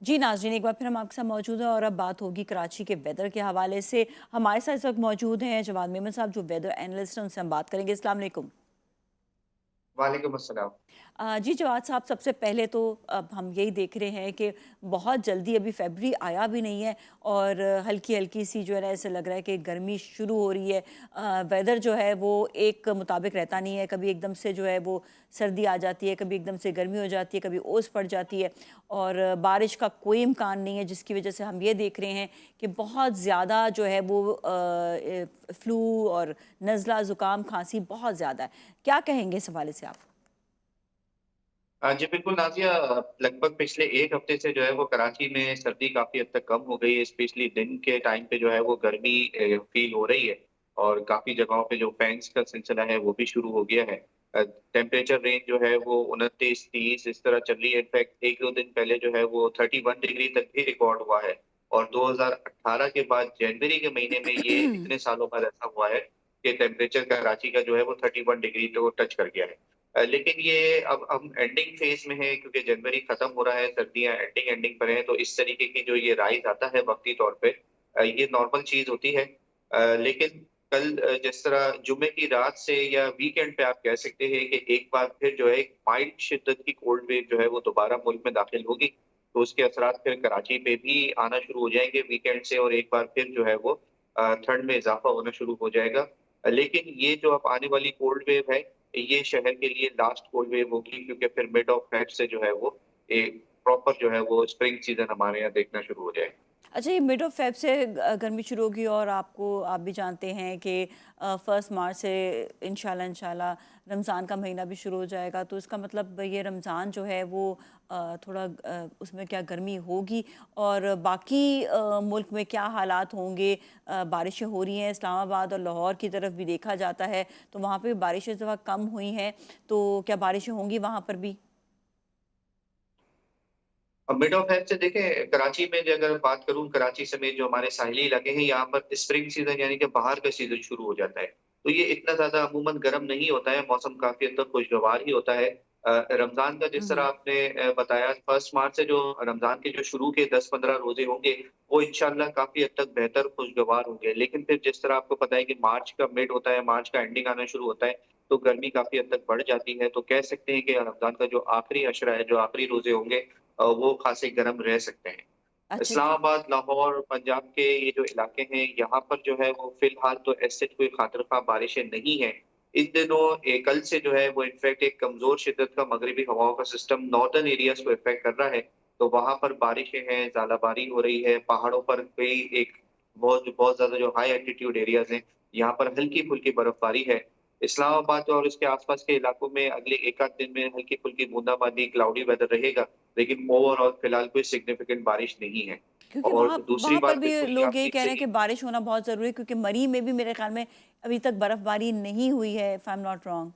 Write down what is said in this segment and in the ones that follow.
जी नाज़रीन, एक बार फिर हम आपके साथ मौजूद हैं और अब बात होगी कराची के वेदर के हवाले से। हमारे साथ इस वक्त मौजूद हैं जवाद मेमन साहब, जो वेदर एनालिस्ट हैं, उनसे हम बात करेंगे। अस्सलाम वालेकुम। वालेकुम अस्सलाम। जी जवाद साहब, सबसे पहले तो अब हम यही देख रहे हैं कि बहुत जल्दी अभी फरवरी आया भी नहीं है और हल्की हल्की सी जो है ना, ऐसे लग रहा है कि गर्मी शुरू हो रही है। वेदर जो है वो एक मुताबिक रहता नहीं है, कभी एकदम से जो है वो सर्दी आ जाती है, कभी एकदम से गर्मी हो जाती है, कभी ओस पड़ जाती है और बारिश का कोई इम्कान नहीं है, जिसकी वजह से हम ये देख रहे हैं कि बहुत ज़्यादा जो है वो फ्लू और नज़ला ज़ुकाम खांसी बहुत ज़्यादा है। क्या कहेंगे इस हवाले से आप? जी बिल्कुल नाज़िया, लगभग पिछले 1 हफ़्ते से जो है वो कराची में सर्दी काफ़ी हद तक कम हो गई है। स्पेशली दिन के टाइम पे जो है वो गर्मी फ़ील हो रही है और काफ़ी जगहों पे जो फैन्स का सिलसिला है वो भी शुरू हो गया है। टेम्परेचर रेंज जो है वो 29, 30 इस तरह चल रही है। इनफैक्ट 1-2 दिन पहले जो है वो 31 डिग्री तक भी रिकॉर्ड हुआ है और 2018 के बाद जनवरी के महीने में ये इतने सालों बाद ऐसा हुआ है कि टेम्परेचर कराची का जो है वो 31 डिग्री को टच कर गया है। लेकिन ये अब हम एंडिंग फेज़ में हैं क्योंकि जनवरी खत्म हो रहा है, सर्दियाँ एंडिंग एंडिंग पर हैं, तो इस तरीके की जो ये राइज़ आता है वक़्ती तौर पे ये नॉर्मल चीज़ होती है। लेकिन कल जिस तरह जुम्मे की रात से या वीकेंड पे आप कह सकते हैं कि एक बार फिर जो है एक माइल्ड शिद्दत की कोल्ड वेव जो है वो दोबारा मुल्क में दाखिल होगी, तो उसके असरात फिर कराची पे भी आना शुरू हो जाएँगे वीकेंड से और एक बार फिर जो है वो ठंड में इज़ाफ़ा होना शुरू हो जाएगा। लेकिन ये जो अब आने वाली कोल्ड वेव है, ये शहर के लिए लास्ट कोल्ड वेव होगी क्योंकि फिर मिड ऑफ फेब से जो है वो एक प्रॉपर जो है वो स्प्रिंग सीज़न हमारे यहाँ देखना शुरू हो जाएगा। अच्छा, ये मिड ऑफ फेब से गर्मी शुरू होगी और आप भी जानते हैं कि 1 मार्च से इंशाल्लाह रमज़ान का महीना भी शुरू हो जाएगा, तो इसका मतलब ये रमज़ान जो है वो थोड़ा उसमें क्या गर्मी होगी और बाकी मुल्क में क्या हालात होंगे। बारिशें हो रही हैं इस्लामाबाद और लाहौर की तरफ भी देखा जाता है, तो वहाँ पे बारिशें इस दफ़ा कम हुई हैं, तो क्या बारिशें होंगी वहाँ पर भी? अब मिड ऑफ फेब से देखें कराची में जो अगर बात करूँ कराची समेत जो हमारे साहिली इलाके हैं यहाँ पर स्प्रिंग सीज़न यानी कि बाहर का सीज़न शुरू हो जाता है। तो ये इतना ज़्यादा अमूमन गर्म नहीं होता है, मौसम काफ़ी हद तक खुशगवार ही होता है। रमज़ान का जिस तरह हम्म। आपने बताया 1 मार्च से जो रमज़ान के जो शुरू के 10-15 रोज़े होंगे, वो इंशाअल्लाह काफ़ी हद तक बेहतर खुशगवार होंगे। लेकिन फिर जिस तरह आपको पता है कि मार्च का मिड होता है, मार्च का एंडिंग आना शुरू होता है, तो गर्मी काफ़ी हद तक बढ़ जाती है। तो कह सकते हैं कि रमज़ान का जो आखिरी अशरा है, जो आखिरी रोज़े होंगे वो खासे गर्म रह सकते हैं। अच्छा जी। इस्लामाबाद, लाहौर, पंजाब के ये जो इलाके हैं, यहाँ पर जो है वो फ़िलहाल तो ऐसे कोई ख़ातिर-ख़्वाह बारिशें नहीं हैं। इन दिनों कल से जो है वो इनफैक्ट एक कमज़ोर शिद्दत का मगरिबी हवाओं का सिस्टम नॉर्दर्न एरियाज़ को इफ़ेक्ट कर रहा है, तो वहाँ पर बारिशें हैं, ज़ालाबारी हो रही है, पहाड़ों पर कई एक बहुत बहुत ज़्यादा जो हाई एल्टीट्यूड एरियाज़ हैं, यहाँ पर हल्की-फुल्की बर्फ़बारी है। इस्लामाबाद और उसके आस-पास के इलाकों में अगले 1 आध दिन में हल्की-फुल्की बूंदाबांदी, क्लाउडी वेदर रहेगा। लेकिन ओवरऑल फिलहाल कोई सिग्निफिकेंट बारिश नहीं है। क्योंकि और वहाँ दूसरी वहाँ पर बात भी बिल्कुल ये लोग यही आपकी कह रहे हैं कि सही बारिश होना बहुत ज़रूरी है, क्योंकि मरी में भी मेरे ख़्याल में अभी तक बर्फ़बारी नहीं हुई है, if I am not wrong.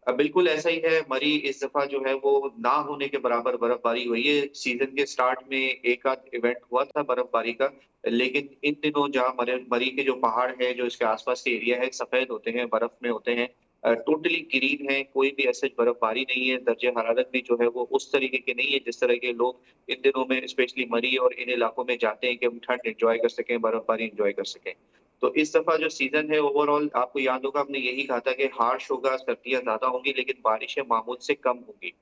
बिल्कुल ऐसा ही है, मरी इस दफ़ा जो है वो ना होने के बराबर बर्फ़बारी हुई है। सीज़न के स्टार्ट में एक आध इवेंट हुआ था बर्फ़बारी का, लेकिन इन दिनों जहाँ मरी के जो पहाड़ हैं, जो इसके आस-पास के एरिया है, सफ़ेद होते हैं, बर्फ़ में होते हैं। टोटली ग्रीन है, कोई भी ऐसे बर्फ़बारी नहीं है, दर्जे हरारत भी जो है वो उस तरीके की नहीं है, जिस तरह के लोग इन दिनों में स्पेशली मरी और इन इलाकों में जाते हैं कि हम ठंड एन्जॉय कर सकें, बर्फ़बारी एन्जॉय कर सकें। तो इस दफ़ा जो सीज़न है ओवरऑल आपको याद होगा हमने यही कहा था कि हार्श होगा, सर्दियाँ ज़्यादा होंगी लेकिन बारिशें मामूल से कम होंगी।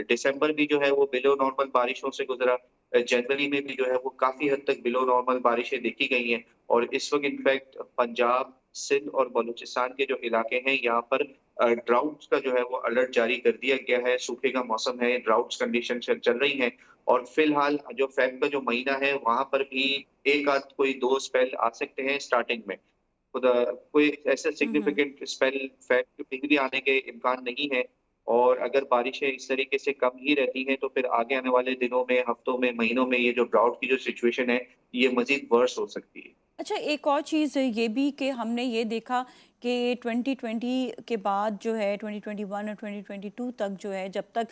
दिसंबर भी जो है वो बिलो नॉर्मल बारिशों से गुज़रा। जनवरी में भी जो है वो काफ़ी हद तक बिलो नॉर्मल बारिशें देखी गई हैं और इस वक़्त इनफैक्ट पंजाब, सिंध और बलूचिस्तान के जो इलाके हैं यहाँ पर ड्राउट्स का जो है वो अलर्ट जारी कर दिया गया है। सूखे का मौसम है, ड्राउट्स कंडीशन चल रही हैं और फ़िलहाल जो फ़ेब का जो महीना है वहाँ पर भी 1 आध कोई 2 स्पेल आ सकते हैं स्टार्टिंग में। खुदा कोई ऐसा हुँ, हुँ। सिग्निफिकेंट स्पेल फेब के कहीं भी आने के इम्कान नहीं है और अगर बारिशें इस तरीके से कम ही रहती हैं, तो फिर आगे आने वाले दिनों में, हफ्तों में, महीनों में ये जो ड्राउट की जो सिचुएशन है, ये मज़ीद वर्स हो सकती है। अच्छा, एक और चीज़ ये भी कि हमने ये देखा कि 2020 के बाद जो है 2021 और 2022 तक जो है, जब तक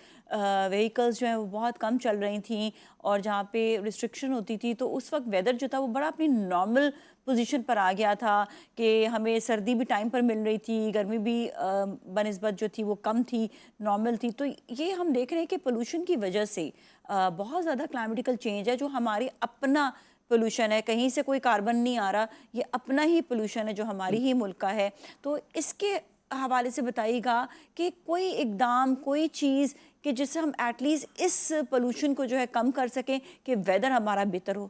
व्हीकल्स जो हैं वो बहुत कम चल रही थी और जहाँ पे रिस्ट्रिक्शन होती थी, तो उस वक्त वेदर जो था वो बड़ा अपनी नॉर्मल पोजीशन पर आ गया था कि हमें सर्दी भी टाइम पर मिल रही थी, गर्मी भी बनिस्बत जो थी वो कम थी, नॉर्मल थी। तो ये हम देख रहे हैं कि पोल्यूशन की वजह से बहुत ज़्यादा क्लाइमेटिकल चेंज है जो हमारी अपना पोल्यूशन है, कहीं से कोई कार्बन नहीं आ रहा, ये अपना ही पोल्यूशन है जो हमारी ही मुल्क का है। तो इसके हवाले से बताइएगा कि कोई इकदाम, कोई चीज़ कि जिससे हम एटलीस्ट इस पोल्यूशन को जो है कम कर सकें कि वेदर हमारा बेहतर हो।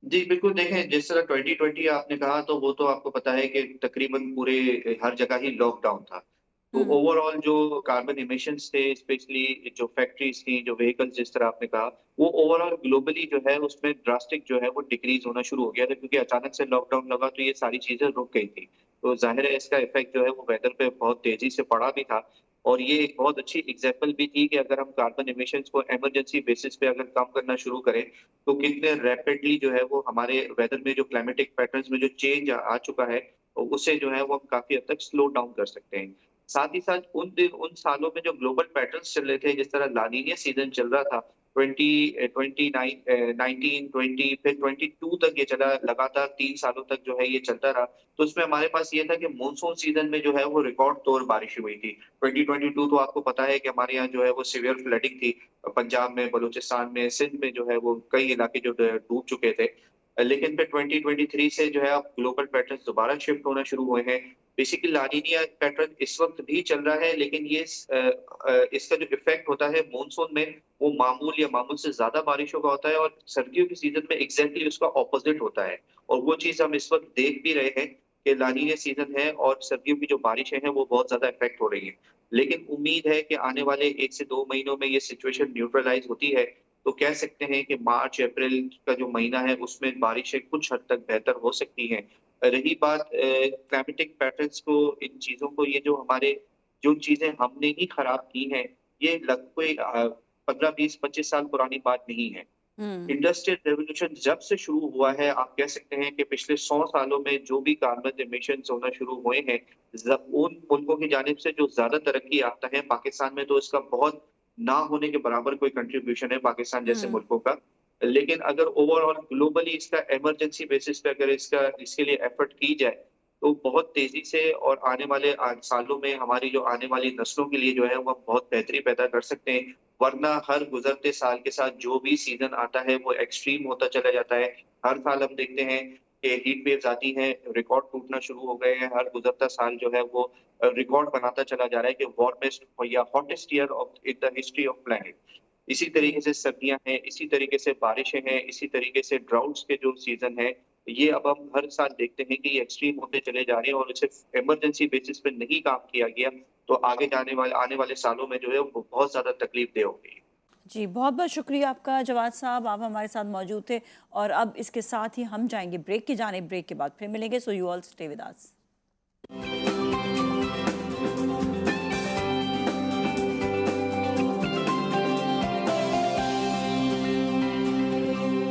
जी, बिल्कुल देखें, जिस तरह 2020 आपने कहा तो वो तो आपको पता है कि तकरीबन पूरे हर जगह ही लॉकडाउन था। तो हुँ, ओवरऑल जो कार्बन इमिशंस थे, स्पेशली जो फैक्ट्रीज़ थी, जो व्हीकल्स जिस तरह आपने कहा, वो ओवरऑल ग्लोबली जो है उसमें ड्रास्टिक जो है वो डिक्रीज़ होना शुरू हो गया था, क्योंकि अचानक से लॉकडाउन लगा तो ये सारी चीज़ें रुक गई थी। तो ज़ाहिर है इसका इफ़ेक्ट जो है वो वेदर पे बहुत तेज़ी से पड़ा भी था, और ये एक बहुत अच्छी एग्ज़ाम्पल भी थी कि अगर हम कार्बन इमिशंस को इमरजेंसी बेसिस पे अगर कम करना शुरू करें, तो कितने रैपिडली जो है वो हमारे वेदर में जो क्लाइमेटिक पैटर्न्स में जो चेंज आ चुका है, उसे जो है वो हम काफ़ी हद तक स्लो डाउन कर सकते हैं। साथ ही साथ उन सालों में जो ग्लोबल पैटर्न्स चल रहे थे, जिस तरह ला नीनिया सीज़न चल रहा था, 19 फिर 22 तक ये चला, लगातार 3 सालों तक जो है ये चलता रहा। तो उसमें हमारे पास ये था कि मानसून सीज़न में जो है वो रिकॉर्ड तौर बारिश हुई थी। 2022 तो आपको पता है कि हमारे यहाँ जो है वो सीवियर फ्लडिंग थी। पंजाब में, बलूचिस्तान में, सिंध में जो है वो कई इलाके जो डूब चुके थे। लेकिन फिर 2023 से जो है अब ग्लोबल पैटर्न्स दोबारा शिफ्ट होना शुरू हुए हैं। बेसिकली ला नीनिया पैटर्न इस वक़्त भी चल रहा है, लेकिन इसका जो इफ़ेक्ट होता है मानसून में, वो मामूल या मामूल से ज़्यादा बारिशों का होता है, और सर्दियों की सीज़न में एग्ज़ैक्टली उसका ऑपोज़िट होता है। और वो चीज़ हम इस वक़्त देख भी रहे हैं कि ला नीनिया सीज़न है और सर्दियों की जो बारिशें हैं वो बहुत ज़्यादा इफ़ेक्ट हो रही हैं। लेकिन उम्मीद है कि आने वाले 1 से 2 महीनों में ये सिचुएशन न्यूट्रलाइज़ होती है, तो कह सकते हैं कि मार्च अप्रैल का जो महीना है उसमें बारिशें कुछ हद तक बेहतर हो सकती हैं। रही बात क्लाइमेटिक पैटर्न्स को, इन चीज़ों को, ये जो हमारे जो चीज़ें हमने ही खराब की हैं, ये कोई 15, 20, 25 साल पुरानी बात नहीं है। हुँ। इंडस्ट्रियल रेवोल्यूशन जब से शुरू हुआ है, आप कह सकते हैं कि पिछले 100 सालों में जो भी कार्बन एमिशंस होना शुरू हुए हैं, उन मुल्कों की जानिब से जो ज़्यादा तरक्की याफ्ता है, पाकिस्तान में तो इसका बहुत ना होने के बराबर कोई कंट्रीब्यूशन है पाकिस्तान जैसे हुँ। मुल्कों का। लेकिन अगर ओवरऑल ग्लोबली इसका इमरजेंसी बेसिस पे अगर इसके लिए एफर्ट की जाए, तो बहुत तेज़ी से, और आने वाले सालों में हमारी जो आने वाली नस्लों के लिए जो है, वो हम बहुत बेहतरी पैदा कर सकते हैं। वरना हर गुज़रते साल के साथ जो भी सीज़न आता है वो एक्सट्रीम होता चला जाता है। हर साल हम देखते हैं कि हीट वेव्स आती हैं, रिकॉर्ड टूटना शुरू हो गए हैं। हर गुज़रता साल जो है वो रिकॉर्ड बनाता चला जा रहा है कि वार्मेस्ट या hottest year of in the history of planet. इसी जी। तरीके से सर्दियाँ हैं, इसी तरीके से बारिशें हैं, इसी तरीके से ड्राउट्स के जो सीज़न हैं, ये अब हम हर साल देखते हैं कि ये एक्सट्रीम होते चले जा रहे हैं, और इसे इमरजेंसी बेसिस पे नहीं काम किया गया, तो आने वाले सालों में जो है वो बहुत ज़्यादा तकलीफ़देह होगी। जी, बहुत-बहुत शुक्रिया आपका जवाद साहब, आप हमारे साथ मौजूद थे और अब इसके साथ ही हम जाएँगे ब्रेक की जानिब। ब्रेक के बाद फिर मिलेंगे, so you all stay with us.